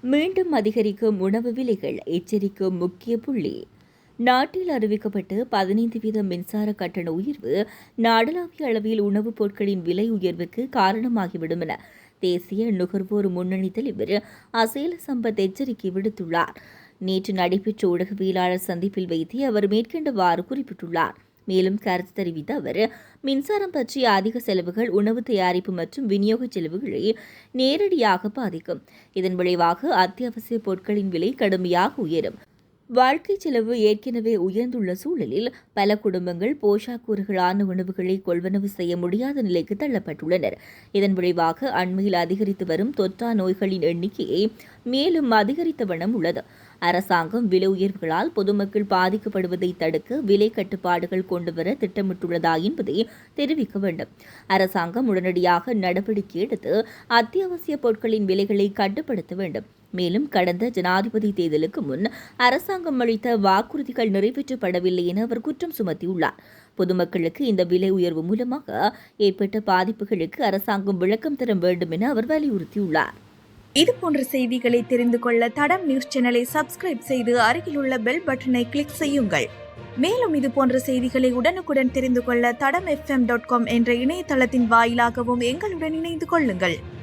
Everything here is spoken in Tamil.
மீண்டும் அதிகரிக்கும் உணவு விலைகள் எச்சரிக்கும் முக்கிய புள்ளி. நாட்டில் அறிவிக்கப்பட்டு 15% மின்சார கட்டண உயர்வு நாடளாவிய அளவில் உணவுப் பொருட்களின் விலை உயர்வுக்கு காரணமாகிவிடும் என தேசிய நுகர்வோர் முன்னணி தலைவர் அசேல சம்பத் எச்சரிக்கை விடுத்துள்ளார். நேற்று நடைபெற்ற ஊடகவியலாளர் சந்திப்பில் வைத்து அவர் மேற்கண்டவாறு குறிப்பிட்டுள்ளார். மேலும் கருத்து தெரிவித்த அவர், மின்சாரம் பற்றிய அதிக செலவுகள் உணவு தயாரிப்பு மற்றும் விநியோக செலவுகளை நேரடியாக பாதிக்கும். இதன் விளைவாக அத்தியாவசிய பொருட்களின் விலை கடுமையாக உயரும். வாழ்க்கை செலவு ஏற்கனவே உயர்ந்துள்ள சூழலில் பல குடும்பங்கள் போஷாக்கூறுகளான உணவுகளை கொள்வனவு செய்ய முடியாத நிலைக்கு தள்ளப்பட்டுள்ளனர். இதன் விளைவாக அண்மையில் அதிகரித்து வரும் தொற்றா நோய்களின் எண்ணிக்கையை மேலும் அதிகரித்த வண்ணம் உள்ளது. அரசாங்கம் விலை உயர்வுகளால் பொதுமக்கள் பாதிக்கப்படுவதை தடுக்க விலை கட்டுப்பாடுகள் கொண்டுவர திட்டமிட்டுள்ளதா என்பதை தெரிவிக்க வேண்டும். அரசாங்கம் உடனடியாக நடவடிக்கை எடுத்து அத்தியாவசிய பொருட்களின் விலைகளை கட்டுப்படுத்த வேண்டும். மேலும் கடந்த ஜனாதிபதி தேர்தலுக்கு முன் அரசாங்கம் அளித்த வாக்குறுதிகள் நிறைவேற்றப்படவில்லை என அவர் குற்றம் சுமத்தியுள்ளார். பொதுமக்களுக்கு இந்த விலை உயர்வு மூலமாக ஏற்பட்ட பாதிப்புகளுக்கு அரசாங்கம் விளக்கம் தர வேண்டும் என அவர் வலியுறுத்தியுள்ளார். இதுபோன்ற செய்திகளை தெரிந்து கொள்ள தடம் நியூஸ் சேனலை சப்ஸ்கிரைப் செய்து அருகிலுள்ள பெல் பட்டனை கிளிக் செய்யுங்கள். மேலும் இதுபோன்ற செய்திகளை உடனுக்குடன் தெரிந்து கொள்ள தடம் FM.com என்ற இணையதளத்தின் வாயிலாகவும் எங்களுடன் இணைந்து கொள்ளுங்கள்.